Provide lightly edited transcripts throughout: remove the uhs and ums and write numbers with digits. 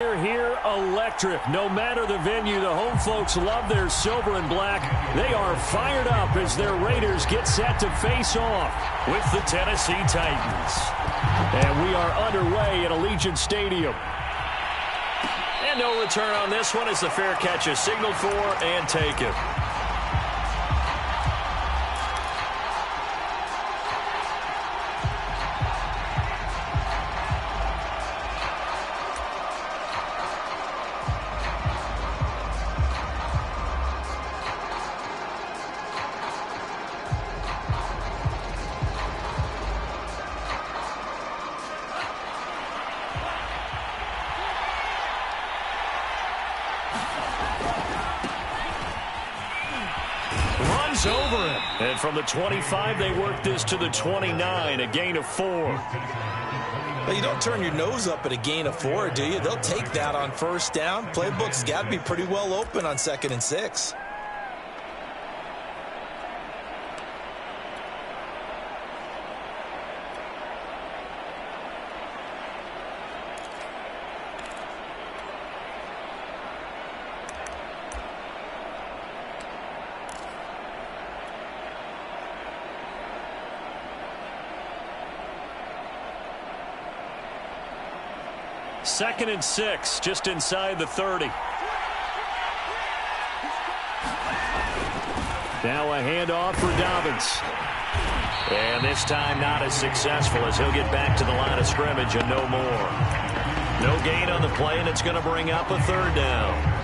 Here, electric. No matter the venue, the home folks love their silver and black. They are fired up as their Raiders get set to face off with the Tennessee Titans. And we are underway at Allegiant Stadium. And no return on this one as the fair catch is signaled for and taken. Over it. And from the 25, they work this to the 29, a gain of 4. Well, you don't turn your nose up at a gain of 4, do you? They'll take that on first down. Playbook's got to be pretty well open on 2nd and 6. Second and 6, just inside the 30. Now a handoff for Dobbins. And this time not as successful as he'll get back to the line of scrimmage and no more. No gain on the play, and it's going to bring up a 3rd down.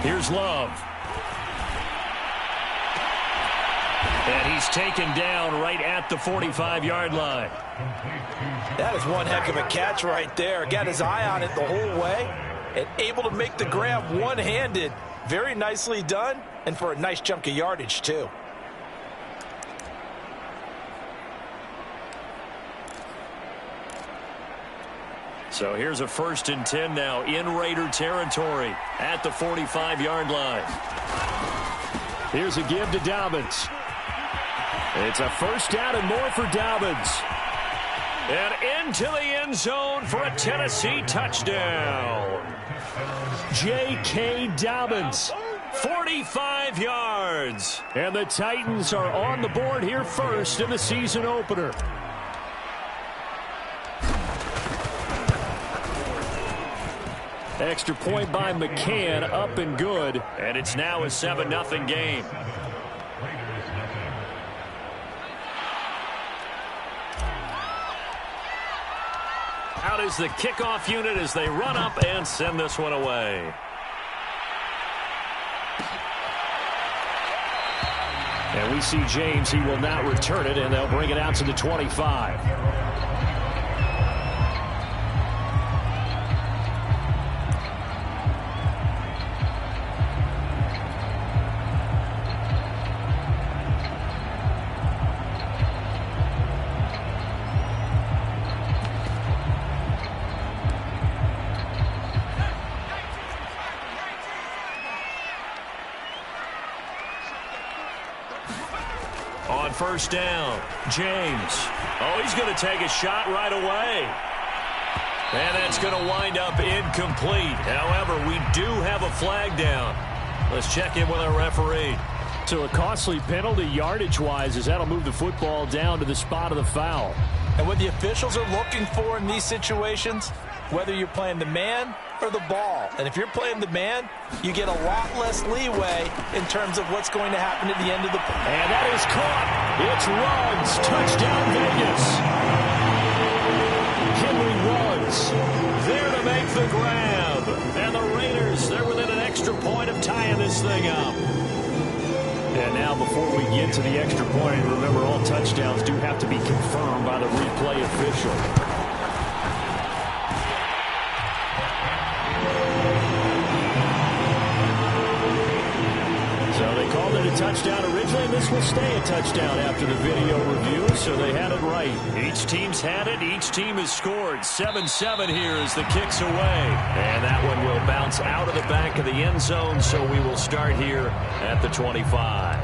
Here's Love. And he's taken down right at the 45-yard line. That is one heck of a catch right there. Got his eye on it the whole way and able to make the grab one-handed. Very nicely done, and for a nice chunk of yardage, too. So here's a 1st and 10 now in Raider territory at the 45-yard line. Here's a give to Dobbins. It's a 1st down and more for Dobbins. And into the end zone for a Tennessee touchdown. J.K. Dobbins, 45 yards. And the Titans are on the board here first in the season opener. Extra point by McCann, up and good. And it's now a 7-0 game. Out is the kickoff unit as they run up and send this one away. And we see James, he will not return it, and they'll bring it out to the 25. On 1st down, James. Oh, he's going to take a shot right away. And that's going to wind up incomplete. However, we do have a flag down. Let's check in with our referee. So a costly penalty yardage-wise as that'll move the football down to the spot of the foul. And what the officials are looking for in these situations, whether you're playing the man or the ball. And if you're playing the man, you get a lot less leeway in terms of what's going to happen at the end of the play. And that is caught. It's Ruggs. Touchdown, Vegas. Henry Ruggs there to make the grab. And the Raiders, they're within an extra point of tying this thing up. And now before we get to the extra point, remember all touchdowns do have to be confirmed by the replay official. called it a touchdown originally, and this will stay a touchdown after the video review, so they had it right. Each team's had it. Each team has scored. 7-7 here as the kick's away. And that one will bounce out of the back of the end zone, so we will start here at the 25.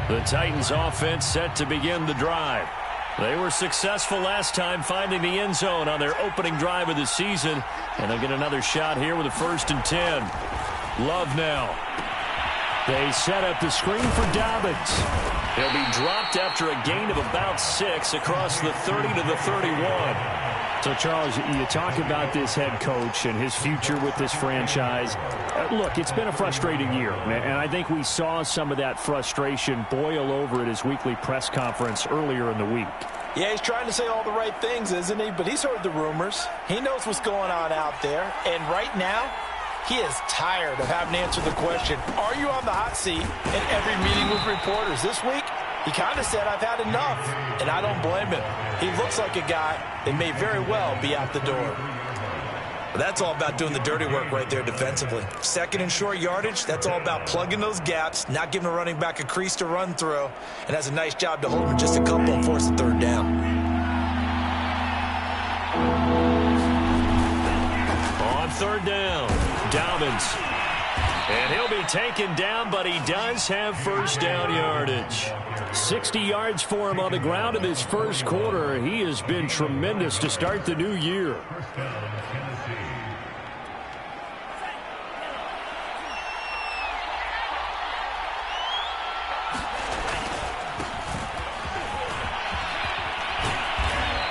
The Titans offense set to begin the drive. They were successful last time finding the end zone on their opening drive of the season. And they'll get another shot here with a 1st and 10. Love now. They set up the screen for Dobbins. He'll be dropped after a gain of about 6 across the 30 to the 31. So, Charles, you talk about this head coach and his future with this franchise. Look, it's been a frustrating year, and I think we saw some of that frustration boil over at his weekly press conference earlier in the week. Yeah, he's trying to say all the right things, isn't he? But he's heard the rumors. He knows what's going on out there. And right now, he is tired of having to answer the question, are you on the hot seat in every meeting with reporters? This week, he kind of said, I've had enough, and I don't blame him. He looks like a guy that may very well be out the door. That's all about doing the dirty work right there defensively. 2nd and short yardage, that's all about plugging those gaps, not giving a running back a crease to run through, and has a nice job to hold him just a couple and force a 3rd down. On 3rd down, Dobbins. And he'll be taken down, but he does have 1st down yardage. 60 yards for him on the ground in his first quarter. He has been tremendous to start the new year.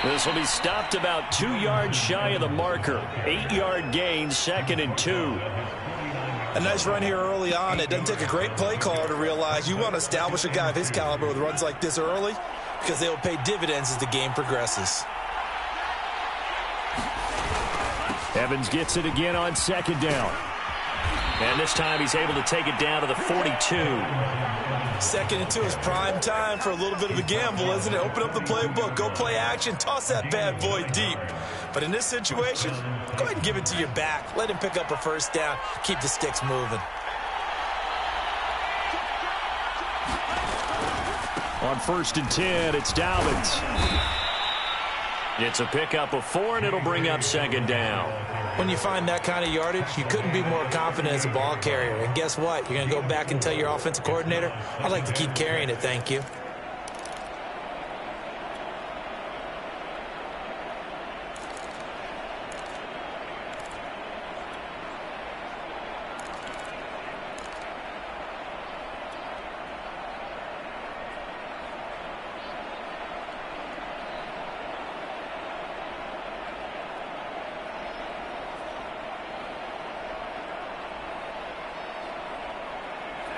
This will be stopped about 2 yards shy of the marker. 8-yard gain, 2nd and 2. A nice run here early on. It doesn't take a great play caller to realize you want to establish a guy of his caliber with runs like this early because they will pay dividends as the game progresses. Evans gets it again on 2nd down. And this time he's able to take it down to the 42. 2nd and 2 is prime time for a little bit of a gamble, isn't it? Open up the playbook, go play action, toss that bad boy deep. But in this situation, go ahead and give it to your back. Let him pick up a 1st down, keep the sticks moving. On 1st and 10, it's Dobbins. It's a pickup of 4, and it'll bring up 2nd down. When you find that kind of yardage, you couldn't be more confident as a ball carrier. And guess what? You're going to go back and tell your offensive coordinator, I'd like to keep carrying it, thank you.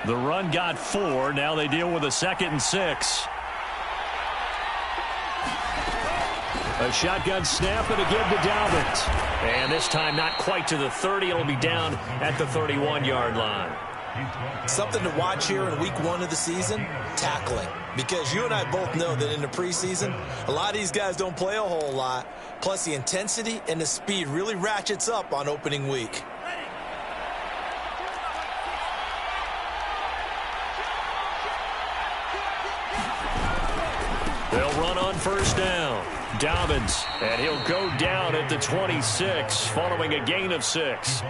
The run got 4. Now they deal with a 2nd and 6. A shotgun snap and a give to Dobbins. And this time not quite to the 30. It'll be down at the 31-yard line. Something to watch here in week 1 of the season, tackling. Because you and I both know that in the preseason, a lot of these guys don't play a whole lot. Plus the intensity and the speed really ratchets up on opening week. They'll run on 1st down. Dobbins, and he'll go down at the 26 following a gain of 6.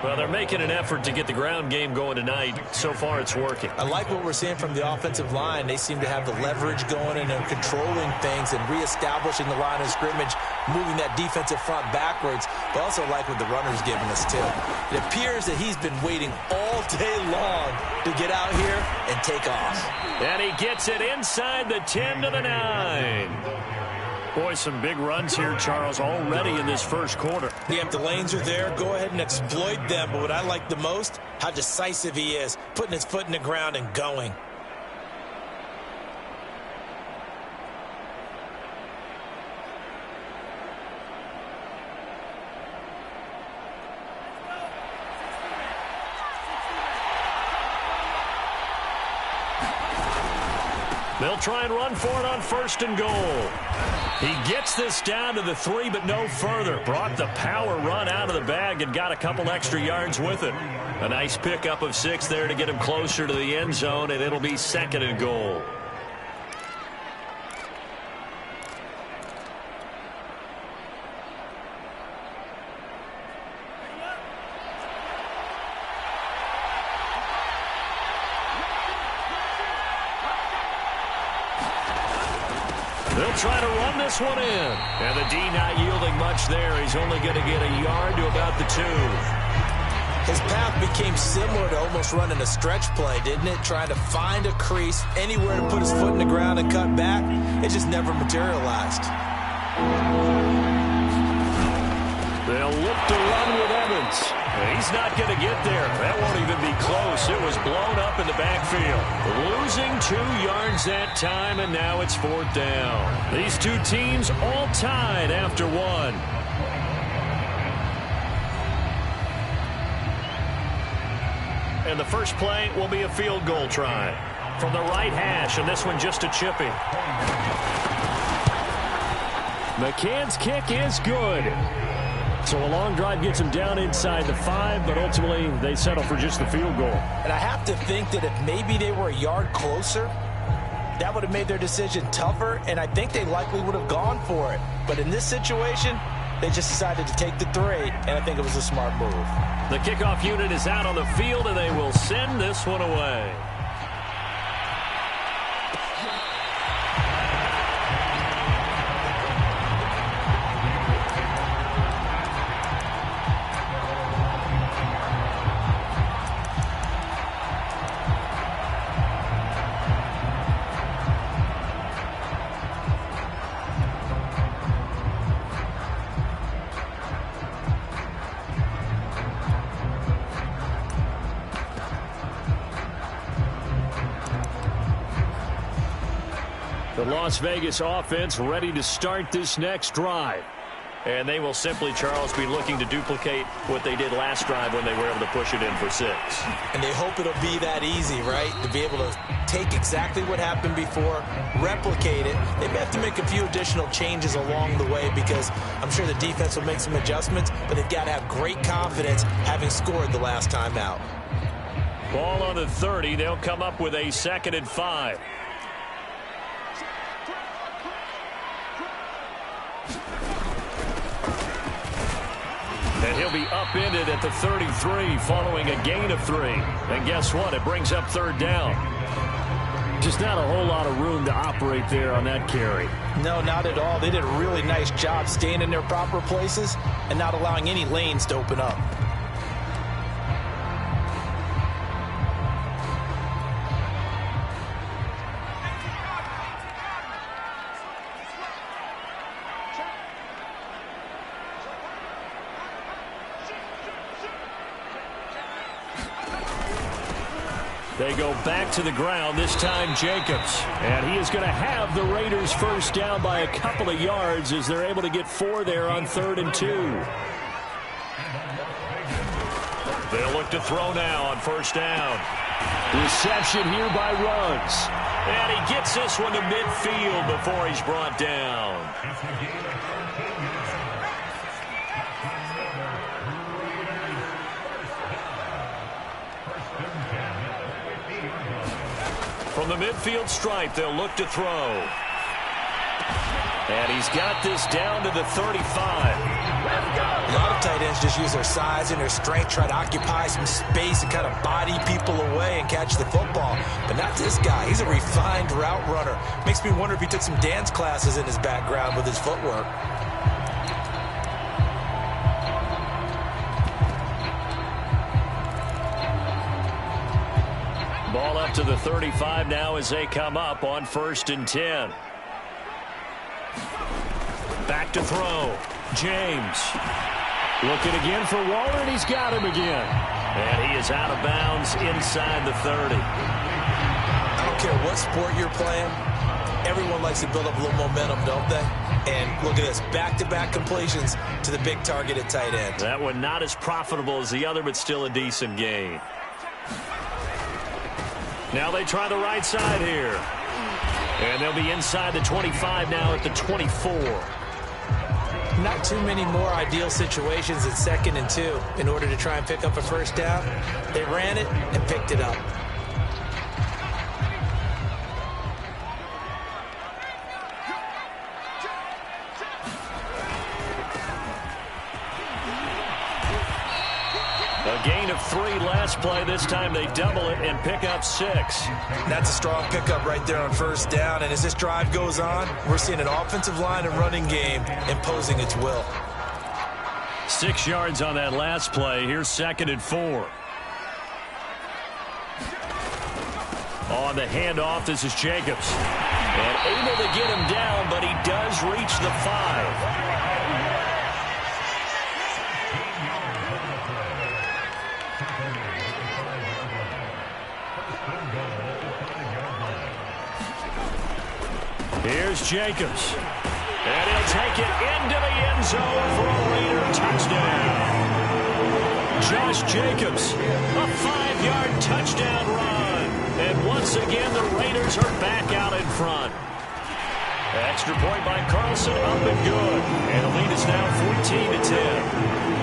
Well, they're making an effort to get the ground game going tonight. So far, it's working. I like what we're seeing from the offensive line. They seem to have the leverage going and they're controlling things and reestablishing the line of scrimmage, moving that defensive front backwards. But also like what the runner's giving us, too. It appears that he's been waiting all day long to get out here and take off. And he gets it inside the 10 to the 9. Boy, some big runs here, Charles, already in this first quarter. Yeah, if the lanes are there, go ahead and exploit them. But what I like the most, how decisive he is, putting his foot in the ground and going. They'll try and run for it on 1st and goal. He gets this down to the 3, but no further. Brought the power run out of the bag and got a couple extra yards with it. A nice pickup of 6 there to get him closer to the end zone, and it'll be 2nd and goal. They'll try to run this one in. And the D not yielding much there. He's only going to get a yard to about the 2. His path became similar to almost running a stretch play, didn't it? Trying to find a crease, anywhere to put his foot in the ground and cut back. It just never materialized. They'll look to run with Evans. He's not going to get there. That won't even be close. It was blown up in the backfield. Losing 2 yards that time, and now it's 4th down. These two teams all tied after 1. And the first play will be a field goal try from the right hash, and this one just a chippy. McCann's kick is good. So a long drive gets him down inside the 5, but ultimately they settle for just the field goal. And I have to think that if maybe they were a yard closer, that would have made their decision tougher, and I think they likely would have gone for it. But in this situation, they just decided to take the 3, and I think it was a smart move. The kickoff unit is out on the field, and they will send this one away. The Las Vegas offense ready to start this next drive. And they will simply, Charles, be looking to duplicate what they did last drive when they were able to push it in for 6. And they hope it'll be that easy, right? To be able to take exactly what happened before, replicate it. They may have to make a few additional changes along the way because I'm sure the defense will make some adjustments, but they've got to have great confidence having scored the last time out. Ball on the 30. They'll come up with a 2nd and 5. And he'll be upended at the 33 following a gain of 3. And guess what? It brings up 3rd down. Just not a whole lot of room to operate there on that carry. No, not at all. They did a really nice job staying in their proper places and not allowing any lanes to open up. They go back to the ground, this time Jacobs. And he is going to have the Raiders first down by a couple of yards as they're able to get 4 there on 3rd and 2. They'll look to throw now on 1st down. Reception here by Ruggs. And he gets this one to midfield before he's brought down. From the midfield stripe, they'll look to throw. And he's got this down to the 35. A lot of tight ends just use their size and their strength, try to occupy some space and kind of body people away and catch the football. But not this guy. He's a refined route runner. Makes me wonder if he took some dance classes in his background with his footwork. Ball up to the 35 now as they come up on 1st and 10. Back to throw. James. Looking again for Waller, and he's got him again. And he is out of bounds inside the 30. I don't care what sport you're playing. Everyone likes to build up a little momentum, don't they? And look at this, back-to-back completions to the big target at tight end. That one not as profitable as the other, but still a decent gain. Now they try the right side here. And they'll be inside the 25 now at the 24. Not too many more ideal situations at 2nd and 2 in order to try and pick up a first down. They ran it and picked it up. A gain of 3 last play. This time they double it and pick up 6. That's a strong pickup right there on first down. And as this drive goes on, we're seeing an offensive line and running game imposing its will. 6 yards on that last play. Here's 2nd and 4. On the handoff, this is Jacobs. And able to get him down, but he does reach the 5. Here's Jacobs. And he'll take it into the end zone for a Raider touchdown. Josh Jacobs, a 5-yard touchdown run. And once again, the Raiders are back out in front. Extra point by Carlson, up and good. And the lead is now 14-10.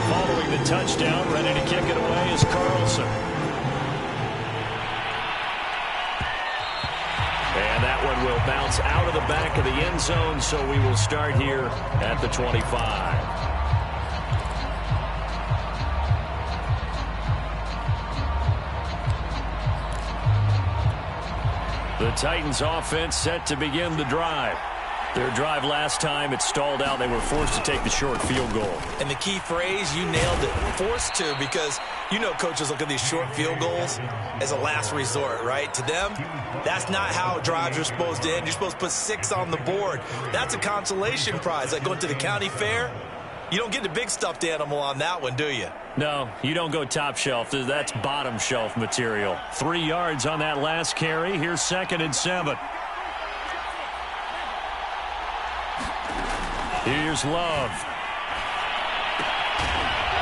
Following the touchdown, ready to kick it away is Carlson. And that one will bounce out of the back of the end zone, so we will start here at the 25. The Titans offense set to begin the drive. Their drive last time, it stalled out. They were forced to take the short field goal. And the key phrase, you nailed it, forced to, because you know coaches look at these short field goals as a last resort, right? To them, that's not how drives are supposed to end. You're supposed to put 6 on the board. That's a consolation prize. Like going to the county fair, you don't get the big stuffed animal on that one, do you? No, you don't go top shelf. That's bottom shelf material. 3 yards on that last carry. Here's 2nd and 7. Here's Love.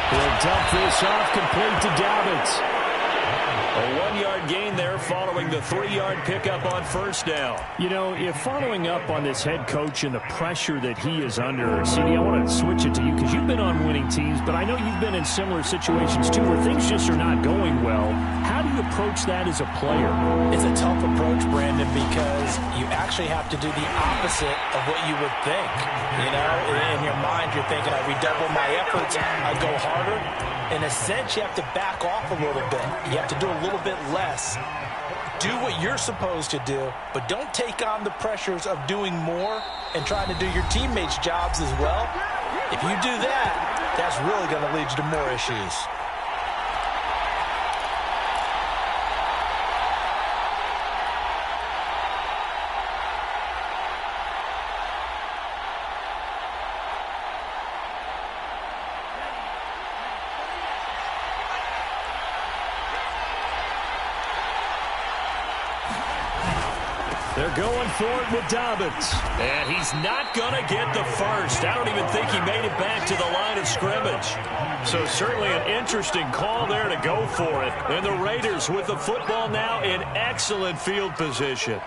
He'll dump this off, complete to Dobbins. A 1-yard gain there following the 3-yard pickup on first down. You know, if following up on this head coach and the pressure that he is under, CD, I want to switch it to you because you've been on winning teams, but I know you've been in similar situations too where things just are not going well. How do you approach that as a player? It's a tough approach, Brandon, because you actually have to do the opposite of what you would think. You know, in your mind, you're thinking, I redouble my efforts, I go harder. In a sense, you have to back off a little bit. You have to do a little bit less. Do what you're supposed to do, but don't take on the pressures of doing more and trying to do your teammates' jobs as well. If you do that, that's really going to lead you to more issues. They're going for it with Dobbins. And he's not going to get the first. I don't even think he made it back to the line of scrimmage. So certainly an interesting call there to go for it. And the Raiders with the football now in excellent field position.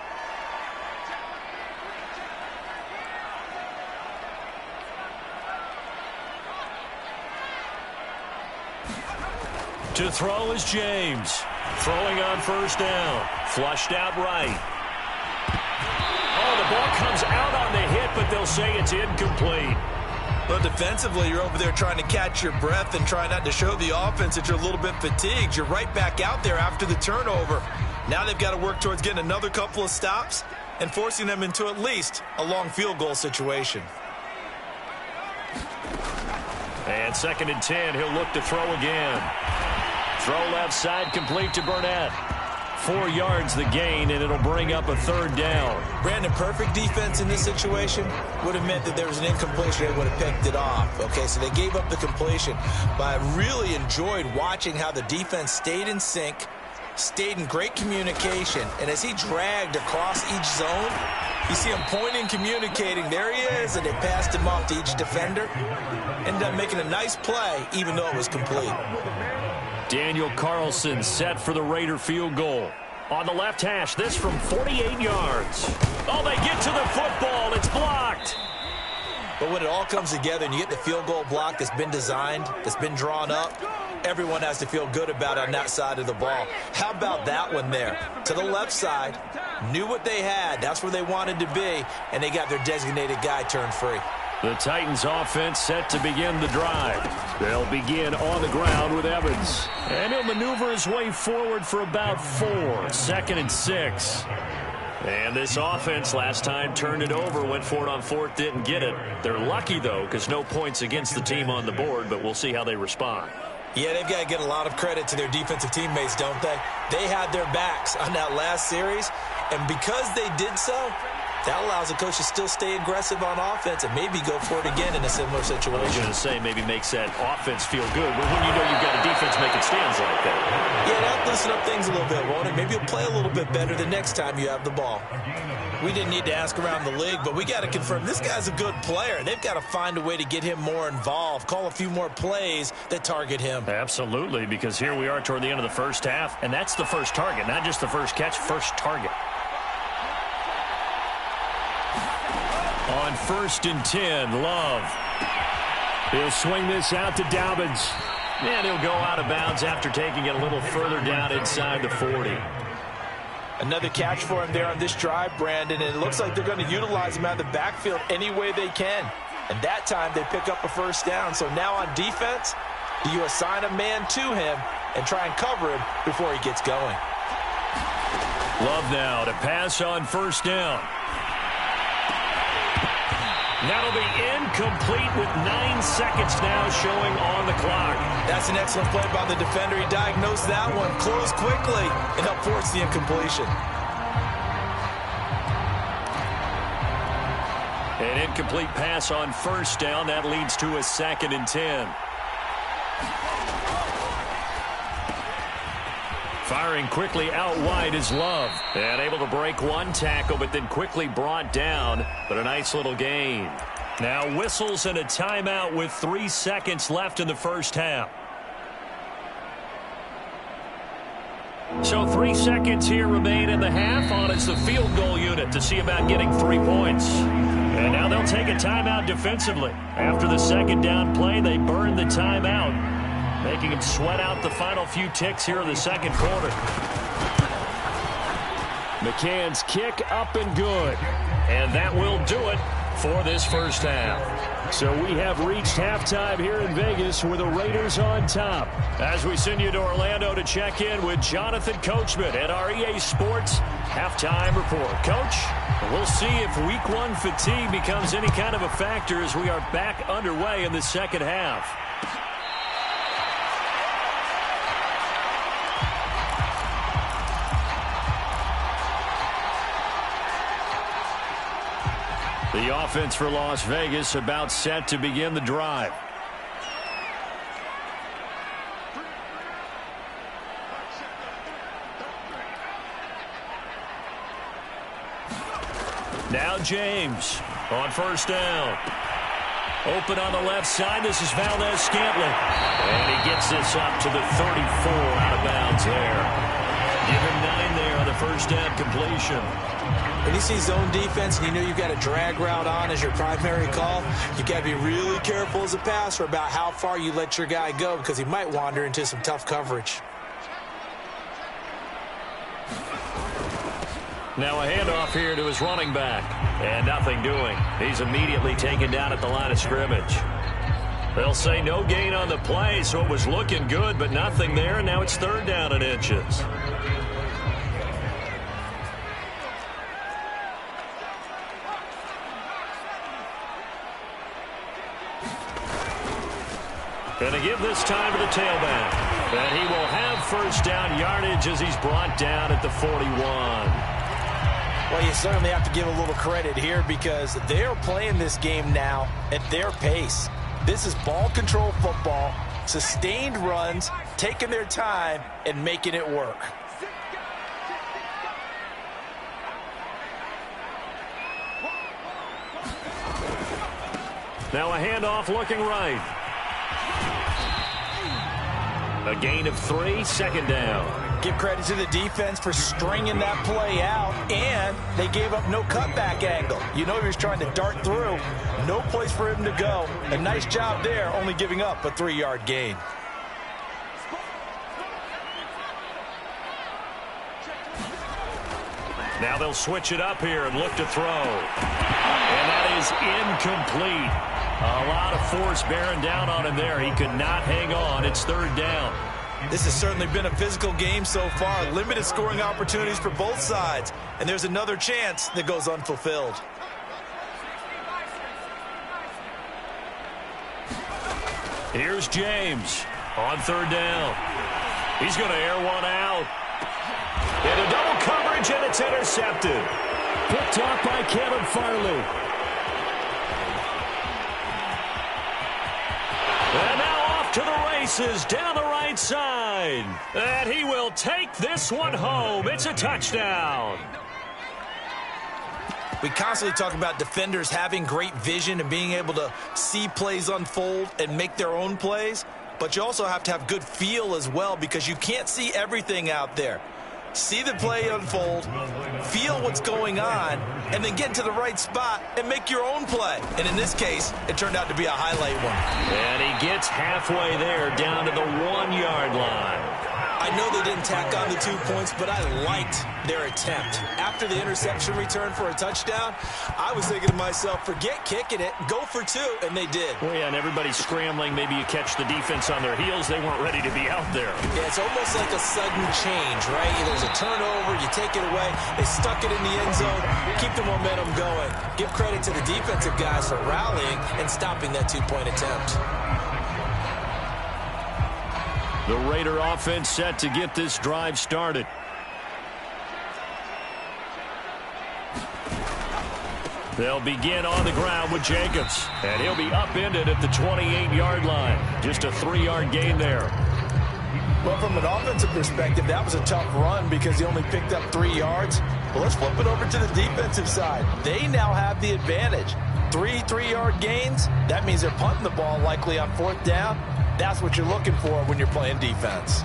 To throw is James. Throwing on first down. Flushed out right. Oh, the ball comes out on the hit, but they'll say it's incomplete. Well, defensively, you're over there trying to catch your breath and try not to show the offense that you're a little bit fatigued. You're right back out there after the turnover. Now they've got to work towards getting another couple of stops and forcing them into at least a long field goal situation. And 2nd and 10, he'll look to throw again. Throw left side, complete to Burnett. 4 yards the gain, and it'll bring up a 3rd down. Brandon, perfect defense in this situation would have meant that there was an incompletion. They would have picked it off. Okay, so they gave up the completion. But I really enjoyed watching how the defense stayed in sync, stayed in great communication, and as he dragged across each zone, you see him pointing, communicating. There he is, and they passed him off to each defender. Ended up making a nice play, even though it was complete. Daniel Carlson set for the Raider field goal. On the left hash, this from 48 yards. Oh, they get to the football. It's blocked. But when it all comes together and you get the field goal block that's been designed, that's been drawn up, everyone has to feel good about it on that side of the ball. How about that one there? To the left side, knew what they had. That's where they wanted to be, and they got their designated guy turned free. The Titans offense set to begin the drive. They'll begin on the ground with Evans. And he'll maneuver his way forward for about 4. 2nd and 6. And this offense last time turned it over, went for it on 4th, didn't get it. They're lucky, though, because no points against the team on the board, but we'll see how they respond. Yeah, they've got to get a lot of credit to their defensive teammates, don't they? They had their backs on that last series, and because they did so, that allows the coach to still stay aggressive on offense and maybe go for it again in a similar situation. I was going to say maybe makes that offense feel good, but when you know you've got a defense making stands like that. Yeah, that'll loosen up things a little bit, won't it? Maybe you'll play a little bit better the next time you have the ball. We didn't need to ask around the league, but we got to confirm this guy's a good player. They've got to find a way to get him more involved, call a few more plays that target him. Absolutely, because here we are toward the end of the first half, and that's the first target, not just the first catch, first target. On 1st and 10, Love. He'll swing this out to Dobbins. And he'll go out of bounds after taking it a little further down inside the 40. Another catch for him there on this drive, Brandon, and it looks like they're going to utilize him out of the backfield any way they can. And that time they pick up a first down. So now on defense, do you assign a man to him and try and cover him before he gets going? Love now to pass on 1st down. That'll be incomplete with 9 seconds now showing on the clock. That's an excellent play by the defender. He diagnosed that one, closed quickly, and helped force the incompletion. An incomplete pass on 1st down. That leads to a 2nd and 10. Firing quickly out wide is Love. And able to break one tackle, but then quickly brought down. But a nice little gain. Now whistles and a timeout with 3 seconds left in the first half. So 3 seconds here remain in the half on as the field goal unit to see about getting 3 points. And now they'll take a timeout defensively. After the 2nd down play, they burn the timeout, making them sweat out the final few ticks here in the 2nd quarter. McCann's kick up and good. And that will do it for this first half. So we have reached halftime here in Vegas with the Raiders on top. As we send you to Orlando to check in with Jonathan Coachman at our EA Sports Halftime Report. Coach, we'll see if Week 1 fatigue becomes any kind of a factor as we are back underway in the second half. The offense for Las Vegas about set to begin the drive. Now James on 1st down. Open on the left side. This is Valdez-Scantling. And he gets this up to the 34 out of bounds there. Give him 9 there on the first down completion. When you see zone defense and you know you've got a drag route on as your primary call, you've got to be really careful as a passer about how far you let your guy go because he might wander into some tough coverage. Now a handoff here to his running back. And nothing doing. He's immediately taken down at the line of scrimmage. They'll say no gain on the play, so it was looking good, but nothing there. And now it's 3rd down and inches. Going to give this time to the tailback. And he will have first down yardage as he's brought down at the 41. Well, you certainly have to give a little credit here because they're playing this game now at their pace. This is ball control football, sustained runs, taking their time, and making it work. Now a handoff looking right. A gain of 3, second down. Give credit to the defense for stringing that play out, and they gave up no cutback angle. You know he was trying to dart through. No place for him to go. A nice job there, only giving up a 3-yard gain. Now they'll switch it up here and look to throw. And that is incomplete. A lot of force bearing down on him there. He could not hang on. It's third down. This has certainly been a physical game so far. Limited scoring opportunities for both sides. And there's another chance that goes unfulfilled. Here's James on third down. He's going to air one out. And a double coverage, and it's intercepted. Picked off by Caleb Farley. And now off to the races down the right side. And he will take this one home. It's a touchdown. We constantly talk about defenders having great vision and being able to see plays unfold and make their own plays. But you also have to have good feel as well, because you can't see everything out there. See the play unfold, feel what's going on, and then get to the right spot and make your own play. And in this case, it turned out to be a highlight one. And he gets halfway there, down to the 1-yard line. I know they didn't tack on the 2 points, but I liked their attempt. After the interception return for a touchdown, I was thinking to myself, forget kicking it, go for 2, and they did. Well, yeah, and everybody's scrambling. Maybe you catch the defense on their heels. They weren't ready to be out there. Yeah, it's almost like a sudden change, right? There's a turnover, you take it away, they stuck it in the end zone, keep the momentum going. Give credit to the defensive guys for rallying and stopping that 2-point attempt. The Raider offense set to get this drive started. They'll begin on the ground with Jacobs, and he'll be upended at the 28-yard line. Just a 3-yard gain there. Well, from an offensive perspective, that was a tough run because he only picked up 3 yards. Well, let's flip it over to the defensive side. They now have the advantage. 3 3-yard gains, that means they're punting the ball likely on 4th down. That's what you're looking for when you're playing defense.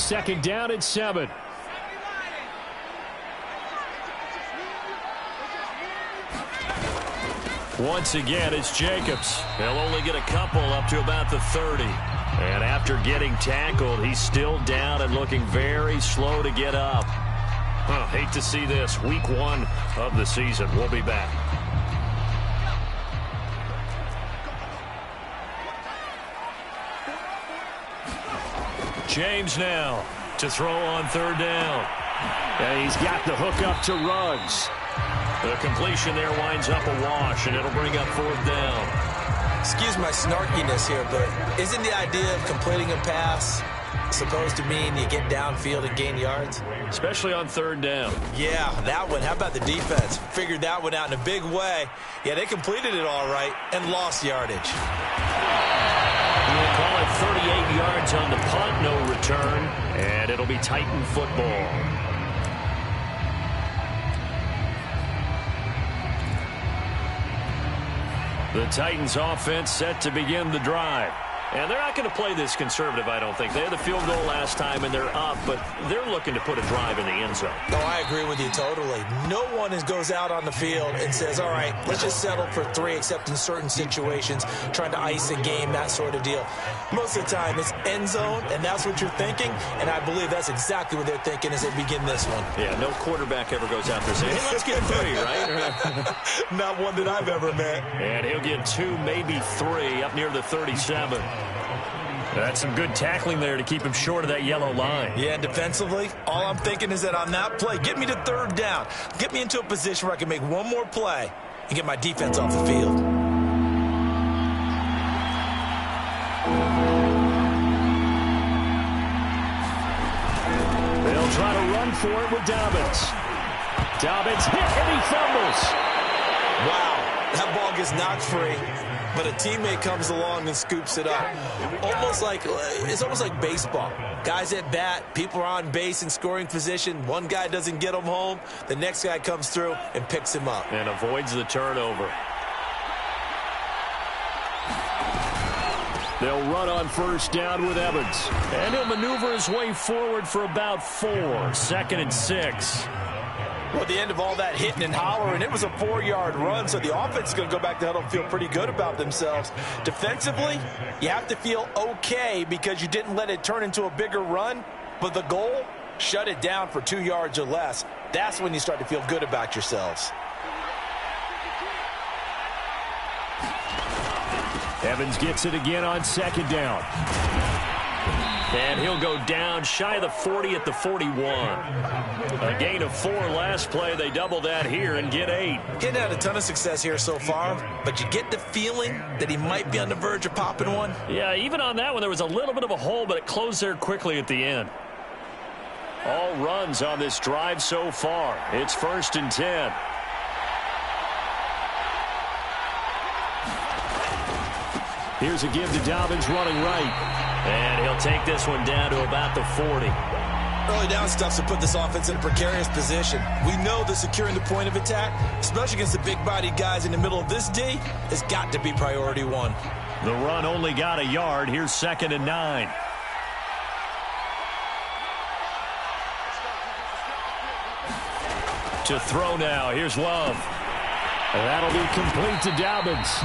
Second down and 7. Once again, it's Jacobs. He'll only get a couple up to about the 30. And after getting tackled, he's still down and looking very slow to get up. Hate to see this. Week 1 of the season. We'll be back. James now to throw on third down. And he's got the hook up to Ruggs. The completion there winds up a wash, and it'll bring up 4th down. Excuse my snarkiness here, but isn't the idea of completing a pass supposed to mean you get downfield and gain yards? Especially on third down. Yeah, that one. How about the defense? Figured that one out in a big way. Yeah, they completed it all right and lost yardage. We'll call it 38 yards on the punt, no return, and it'll be Titan football. The Titans offense set to begin the drive. And they're not going to play this conservative, I don't think. They had the field goal last time, and they're up, but they're looking to put a drive in the end zone. No, I agree with you totally. No one goes out on the field and says, all right, let's just settle for 3, except in certain situations, trying to ice a game, that sort of deal. Most of the time, it's end zone, and that's what you're thinking, and I believe that's exactly what they're thinking as they begin this one. Yeah, no quarterback ever goes out there saying, hey, let's get 3, right? Not one that I've ever met. And he'll get 2, maybe 3, up near the 37. That's some good tackling there to keep him short of that yellow line. Yeah, defensively, all I'm thinking is that on that play, get me to third down. Get me into a position where I can make one more play and get my defense off the field. They'll try to run for it with Dobbins. Dobbins hit and he fumbles. Wow, that ball gets knocked free, but a teammate comes along and scoops it up. It's almost like baseball. Guys at bat, people are on base in scoring position. One guy doesn't get him home. The next guy comes through and picks him up. And avoids the turnover. They'll run on first down with Evans. And he'll maneuver his way forward for about 4. 2nd and 6. Well, at the end of all that hitting and hollering, it was a 4-yard run, so the offense is going to go back to huddle and feel pretty good about themselves. Defensively, you have to feel okay because you didn't let it turn into a bigger run, but the goal, shut it down for 2 yards or less. That's when you start to feel good about yourselves. Evans gets it again on 2nd down. And he'll go down shy of the 40 at the 41. A gain of 4 last play. They double that here and get 8. He hadn't had a ton of success here so far, but you get the feeling that he might be on the verge of popping one. Yeah, even on that one, there was a little bit of a hole, but it closed there quickly at the end. All runs on this drive so far. It's 1st and 10. Here's a give to Dobbins running right. And he'll take this one down to about the 40. Early down stuff to put this offense in a precarious position. We know that securing the point of attack, especially against the big-bodied guys in the middle of this D, has got to be priority 1. The run only got a yard. Here's 2nd and 9. To throw now. Here's Love. That'll be complete to Dobbins.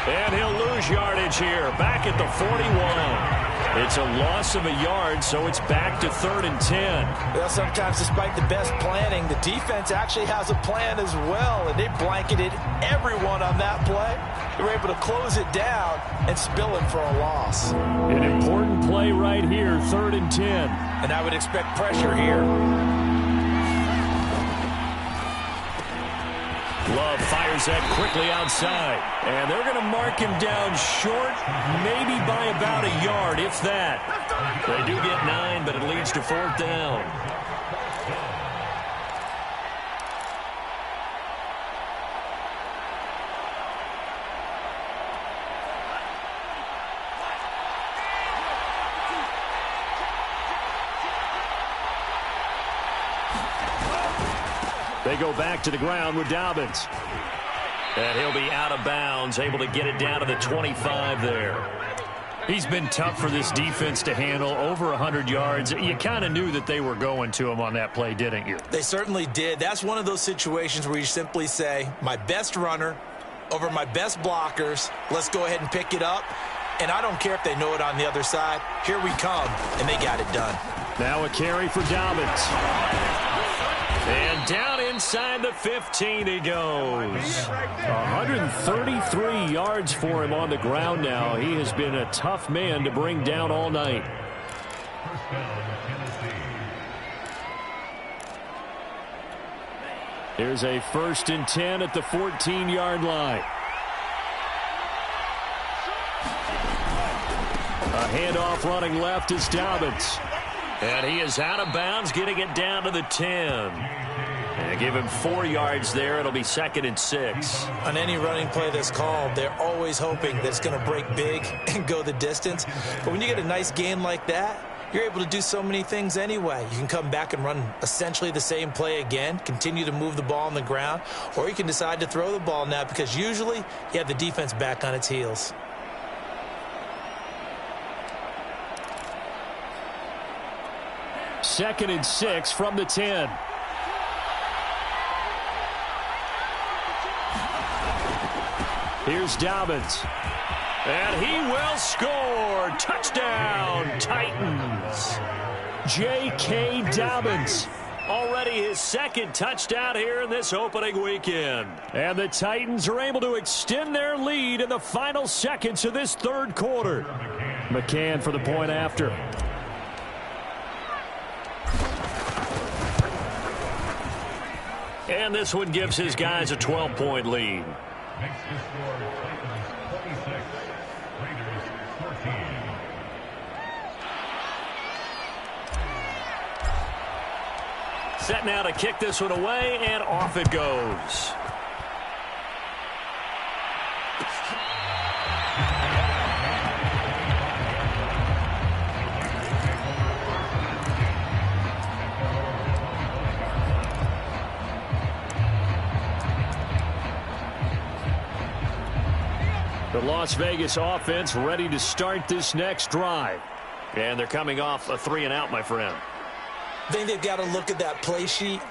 And he'll lose yardage here. Back at the 41. It's a loss of a yard, so it's back to 3rd and 10. Well, sometimes despite the best planning, the defense actually has a plan as well, and they blanketed everyone on that play. They were able to close it down and spill it for a loss. An important play right here, 3rd and 10. And I would expect pressure here. Love fires that quickly outside. And they're going to mark him down short, maybe by about a yard, if that. They do get 9, but it leads to 4th down. They go back to the ground with Dobbins. And he'll be out of bounds, able to get it down to the 25 there. He's been tough for this defense to handle, over 100 yards. You kind of knew that they were going to him on that play, didn't you? They certainly did. That's one of those situations where you simply say, my best runner over my best blockers, let's go ahead and pick it up. And I don't care if they know it on the other side. Here we come, and they got it done. Now a carry for Dobbins. And down inside the 15 he goes. 133 yards for him on the ground now. He has been a tough man to bring down all night. Here's a 1st and 10 at the 14-yard line. A handoff running left is Dobbins. And he is out of bounds, getting it down to the 10. And give him 4 yards there. It'll be 2nd and 6. On any running play that's called, they're always hoping that it's going to break big and go the distance. But when you get a nice gain like that, you're able to do so many things anyway. You can come back and run essentially the same play again, continue to move the ball on the ground, or you can decide to throw the ball now because usually you have the defense back on its heels. Second and 6 from the 10. Here's Dobbins. And he will score. Touchdown, Titans. J.K. Dobbins. Already his 2nd touchdown here in this opening weekend. And the Titans are able to extend their lead in the final seconds of this 3rd quarter. McCann for the point after. And this one gives his guys a 12-point lead. Set now to kick this one away, and off it goes. The Las Vegas offense ready to start this next drive. And they're coming off a 3-and-out, my friend. I think they've got to look at that play sheet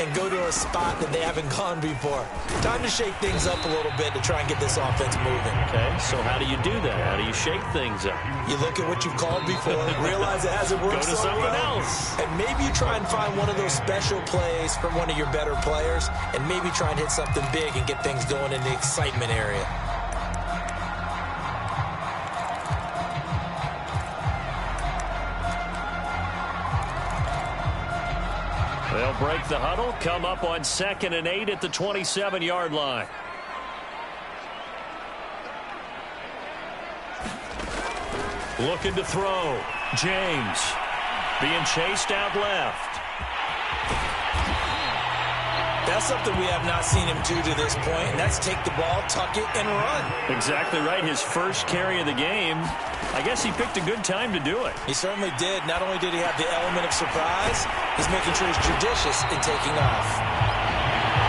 and go to a spot that they haven't gone before. Time to shake things up a little bit to try and get this offense moving. Okay, so how do you do that? How do you shake things up? You look at what you've called before, realize it hasn't worked Go to so something well, else. and maybe you try and find one of those special plays from one of your better players, and maybe try and hit something big and get things going in the excitement area. They'll break the huddle, come up on 2nd and 8 at the 27-yard line. Looking to throw. James being chased out left. That's something we have not seen him do to this point, and that's take the ball, tuck it, and run. Exactly right. His first carry of the game. I guess he picked a good time to do it. He certainly did. Not only did he have the element of surprise, he's making sure he's judicious in taking off.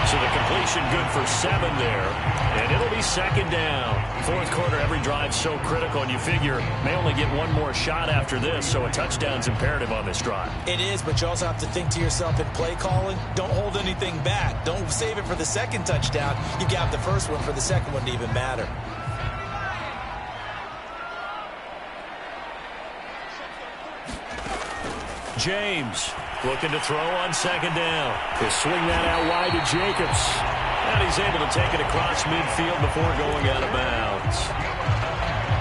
So the completion good for 7 there. And it'll be 2nd down. Fourth quarter, every drive's so critical, and you figure may only get one more shot after this, so a touchdown's imperative on this drive. It is, but you also have to think to yourself in play calling, don't hold anything back. Don't save it for the second touchdown. You got the first one for the second one to even matter. James looking to throw on 2nd down. He'll swing that out wide to Jacobs. And he's able to take it across midfield before going out of bounds.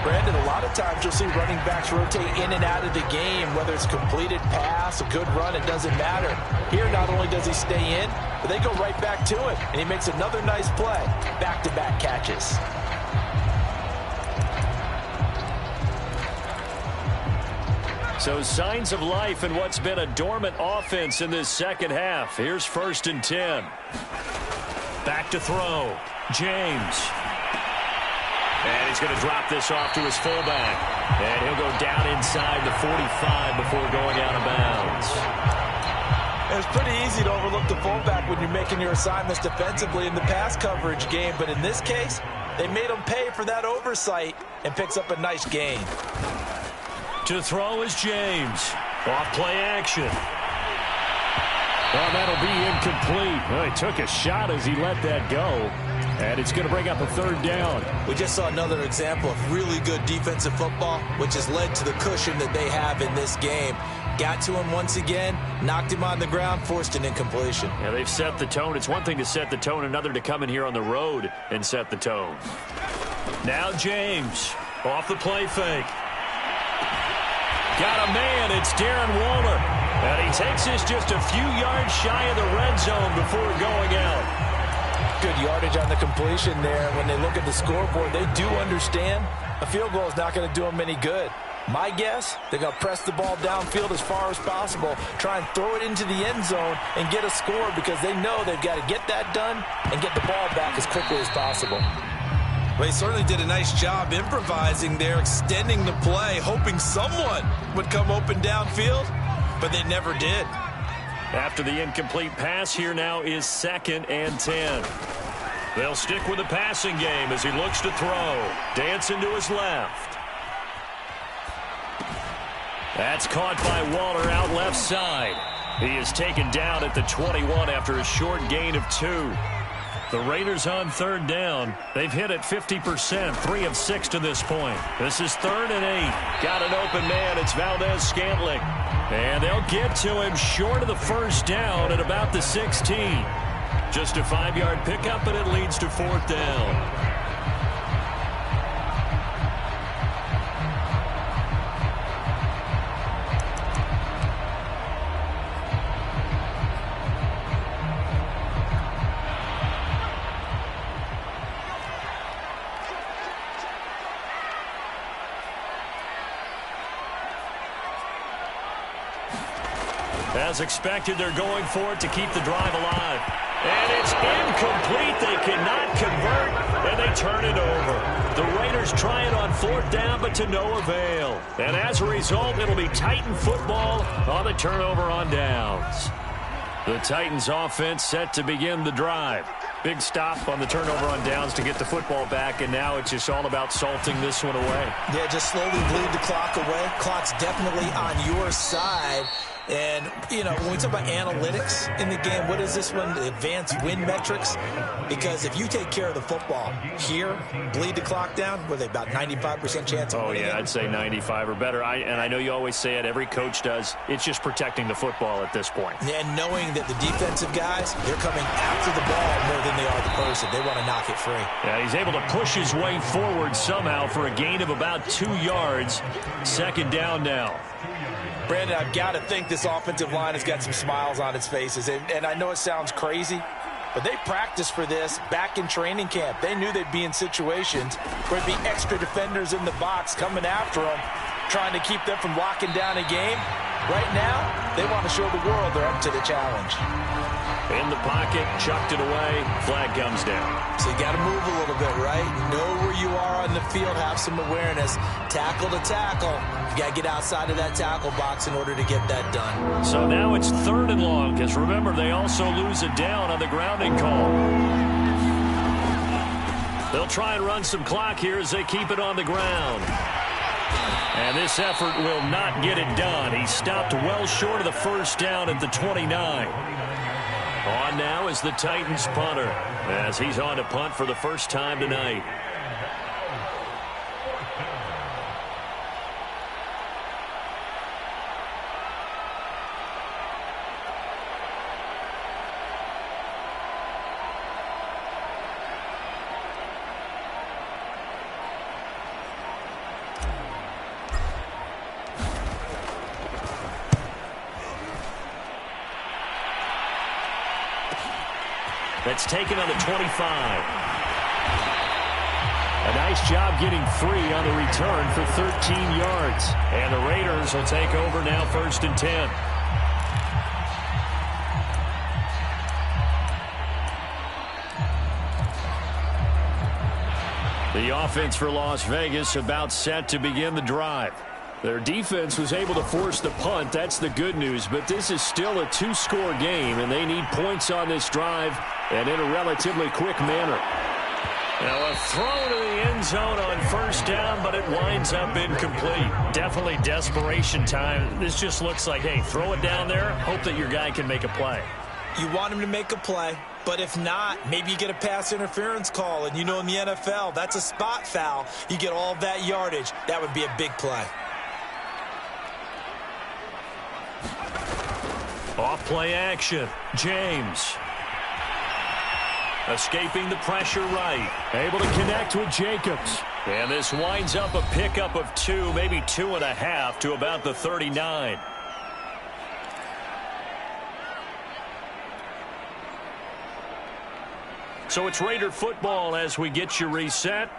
Brandon, a lot of times you'll see running backs rotate in and out of the game, whether it's completed pass, a good run, it doesn't matter. Here, not only does he stay in, but they go right back to him, and he makes another nice play. Back-to-back catches. So signs of life in what's been a dormant offense in this second half. Here's 1st and 10. Back to throw. James. And he's going to drop this off to his fullback. And he'll go down inside the 45 before going out of bounds. It's pretty easy to overlook the fullback when you're making your assignments defensively in the pass coverage game. But in this case, they made him pay for that oversight and picks up a nice gain. To throw is James. Off play action. Well, that'll be incomplete. Well, he took a shot as he let that go. And it's going to bring up a 3rd down. We just saw another example of really good defensive football, which has led to the cushion that they have in this game. Got to him once again, knocked him on the ground, forced an incompletion. Yeah, they've set the tone. It's one thing to set the tone, another to come in here on the road and set the tone. Now James off the play fake. Got a man. It's Darren Waller. And he takes this just a few yards shy of the red zone before going out. Good yardage on the completion there. When they look at the scoreboard, they do understand a field goal is not going to do them any good. My guess, they're going to press the ball downfield as far as possible, try and throw it into the end zone and get a score because they know they've got to get that done and get the ball back as quickly as possible. Well, he certainly did a nice job improvising there, extending the play, hoping someone would come open downfield, but they never did. After the incomplete pass, here now is 2nd and 10. They'll stick with the passing game as he looks to throw. Dancing to his left. That's caught by Waller out left side. He is taken down at the 21 after a short gain of 2. The Raiders on 3rd down. They've hit it 50%, 3 of 6 to this point. This is 3rd and 8. Got an open man. It's Valdez-Scantling. And they'll get to him short of the 1st down at about the 16. Just a 5-yard pickup, and it leads to 4th down. As expected, they're going for it to keep the drive alive. And it's incomplete. They cannot convert, and they turn it over. The Raiders try it on 4th down, but to no avail. And as a result, it'll be Titan football on the turnover on downs. The Titans offense set to begin the drive. Big stop on the turnover on downs to get the football back, and now it's just all about salting this one away. Yeah, just slowly bleed the clock away. Clock's definitely on your side. And, you know, when we talk about analytics in the game, what is this one? Advanced win metrics? Because if you take care of the football here, bleed the clock down, what are they, about 95% chance of winning? Oh, yeah, I'd say 95 or better. And I know you always say it, every coach does. It's just protecting the football at this point. And knowing that the defensive guys, they're coming after the ball more than they are the person. They want to knock it free. Yeah, he's able to push his way forward somehow for a gain of about 2 yards. Second down now. Brandon, I've got to think this offensive line has got some smiles on its faces. And I know it sounds crazy, but they practiced for this back in training camp. They knew they'd be in situations where there'd be extra defenders in the box coming after them, trying to keep them from locking down a game. Right now, they want to show the world they're up to the challenge. In the pocket, chucked it away, flag comes down. So you got to move a little bit, right? Know where you are on the field, have some awareness. Tackle to tackle. You got to get outside of that tackle box in order to get that done. So now it's 3rd and long, because remember, they also lose a down on the grounding call. They'll try and run some clock here as they keep it on the ground. And this effort will not get it done. He stopped well short of the first down at the 29. On now is the Titans punter, as he's on to punt for the first time tonight. That's taken on the 25. A nice job getting free on the return for 13 yards. And the Raiders will take over now, 1st and 10. The offense for Las Vegas about set to begin the drive. Their defense was able to force the punt. That's the good news. But this is still a 2-score game, and they need points on this drive and in a relatively quick manner. Now a throw to the end zone on 1st down, but it winds up incomplete. Definitely desperation time. This just looks like, hey, throw it down there, hope that your guy can make a play. You want him to make a play, but if not, maybe you get a pass interference call. And you know in the NFL, that's a spot foul. You get all of that yardage. That would be a big play. Off play action. James. Escaping the pressure right. Able to connect with Jacobs. And this winds up a pickup of 2, maybe 2.5 to about the 39. So it's Raider football as we get you reset.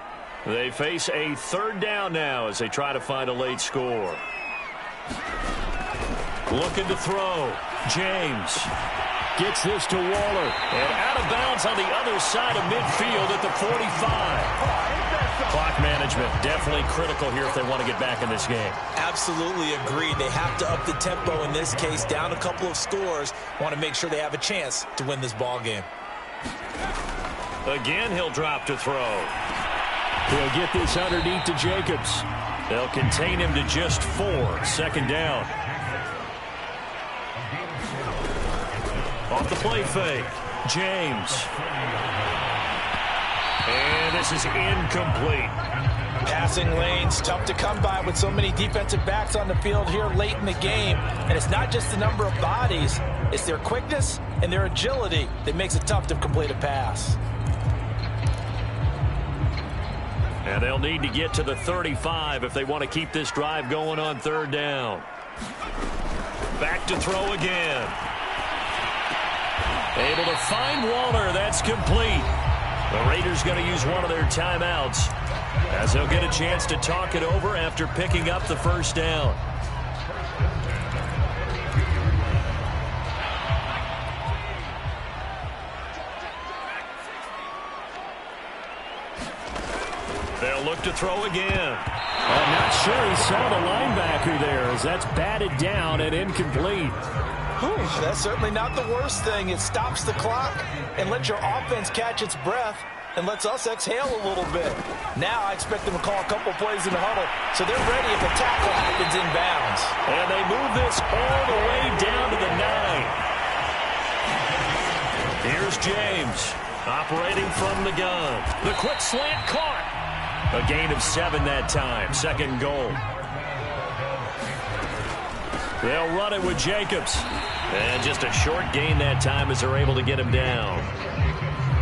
They face a 3rd down now as they try to find a late score. Looking to throw. James gets this to Waller. And out of bounds on the other side of midfield at the 45. Clock management definitely critical here if they want to get back in this game. Absolutely agreed. They have to up the tempo in this case. Down a couple of scores. Want to make sure they have a chance to win this ball game. Again, he'll drop to throw. He'll get this underneath to Jacobs. They'll contain him to just 4. 2nd down. Off the play fake. James. And this is incomplete. Passing lanes, tough to come by with so many defensive backs on the field here late in the game. And it's not just the number of bodies, it's their quickness and their agility that makes it tough to complete a pass. And they'll need to get to the 35 if they want to keep this drive going on 3rd down. Back to throw again. Able to find Waller. That's complete. The Raiders going to use one of their timeouts as they'll get a chance to talk it over after picking up the 1st down. They'll look to throw again. I'm not sure he saw the linebacker there as that's batted down and incomplete. Whew, that's certainly not the worst thing. It stops the clock and lets your offense catch its breath and lets us exhale a little bit. Now I expect them to call a couple plays in the huddle, so they're ready if a tackle happens inbounds. And they move this all the way down to the 9. Here's James operating from the gun. The quick slant caught. A gain of 7 that time. Second goal. They'll run it with Jacobs. And just a short gain that time as they're able to get him down.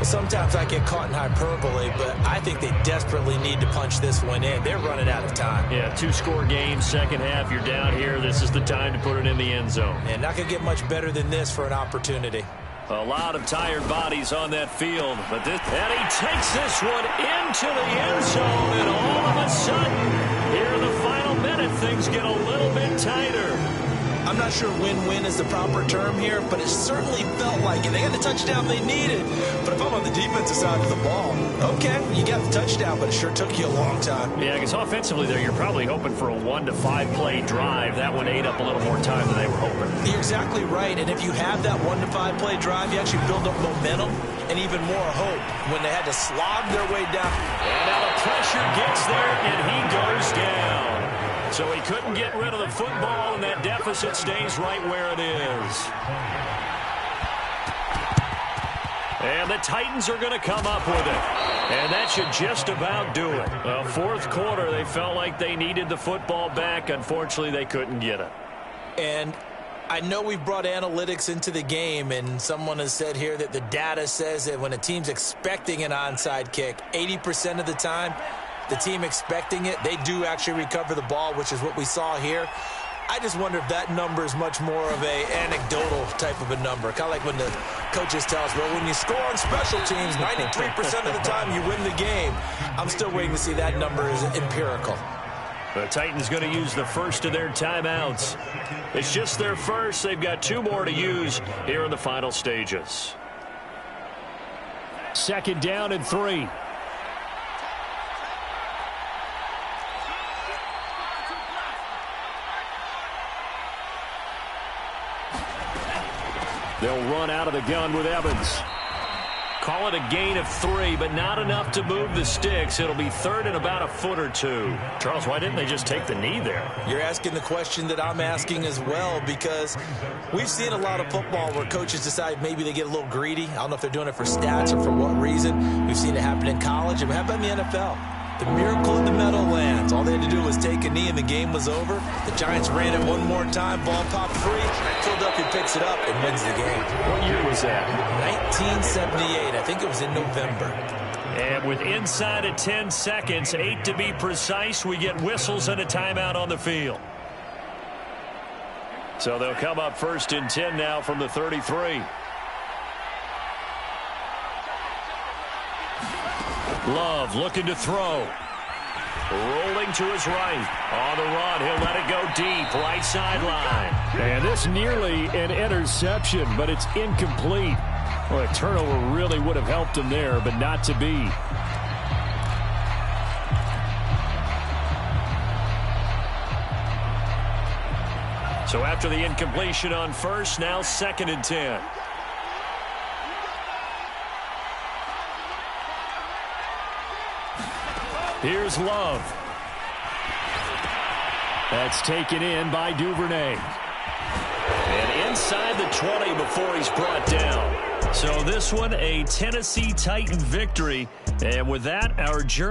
Sometimes I get caught in hyperbole, but I think they desperately need to punch this one in. They're running out of time. Yeah, 2-score game, second half. You're down here. This is the time to put it in the end zone. And not going to get much better than this for an opportunity. A lot of tired bodies on that field. And he takes this one into the end zone. And all of a sudden, here in the final minute, things get a little bit tighter. I'm not sure win-win is the proper term here, but it certainly felt like it. They got the touchdown they needed. But if I'm on the defensive side of the ball, okay, you got the touchdown, but it sure took you a long time. Yeah, because offensively there, you're probably hoping for a 1 to 5 play drive. That one ate up a little more time than they were hoping. You're exactly right, and if you have that 1 to 5 play drive, you actually build up momentum and even more hope when they had to slog their way down. And now the pressure gets there, and he goes down. So he couldn't get rid of the football, and that deficit stays right where it is. And the Titans are going to come up with it. And that should just about do it. Fourth quarter, they felt like they needed the football back. Unfortunately, they couldn't get it. And I know we've brought analytics into the game, and someone has said here that the data says that when a team's expecting an onside kick, 80% of the time, the team expecting it, they do actually recover the ball, which is what we saw here. I just wonder if that number is much more of a anecdotal type of a number. Kind of like when the coaches tell us, well, when you score on special teams, 93% of the time you win the game. I'm still waiting to see that number is empirical. The Titans going to use the first of their timeouts. It's just their first. They've got 2 more to use here in the final stages. Second down and 3. They'll run out of the gun with Evans. Call it a gain of 3, but not enough to move the sticks. It'll be third and about a foot or 2. Charles, why didn't they just take the knee there? You're asking the question that I'm asking as well, because we've seen a lot of football where coaches decide maybe they get a little greedy. I don't know if they're doing it for stats or for what reason. We've seen it happen in college, and how about in the NFL? The miracle in the Meadowlands. All they had to do was take a knee and the game was over. The Giants ran it one more time. Ball popped free. Philadelphia picks it up and wins the game. What year was that? 1978. I think it was in November. And with inside of 10 seconds, 8 to be precise, we get whistles and a timeout on the field. So they'll come up first and 10 now from the 33. Love looking to throw. Rolling to his right. On the run, he'll let it go deep. Right sideline. And this nearly an interception, but it's incomplete. Well, a turnover really would have helped him there, but not to be. So after the incompletion on first, now second and 10. Here's Love. That's taken in by Duvernay. And inside the 20 before he's brought down. So this one, a Tennessee Titan victory. And with that, our journey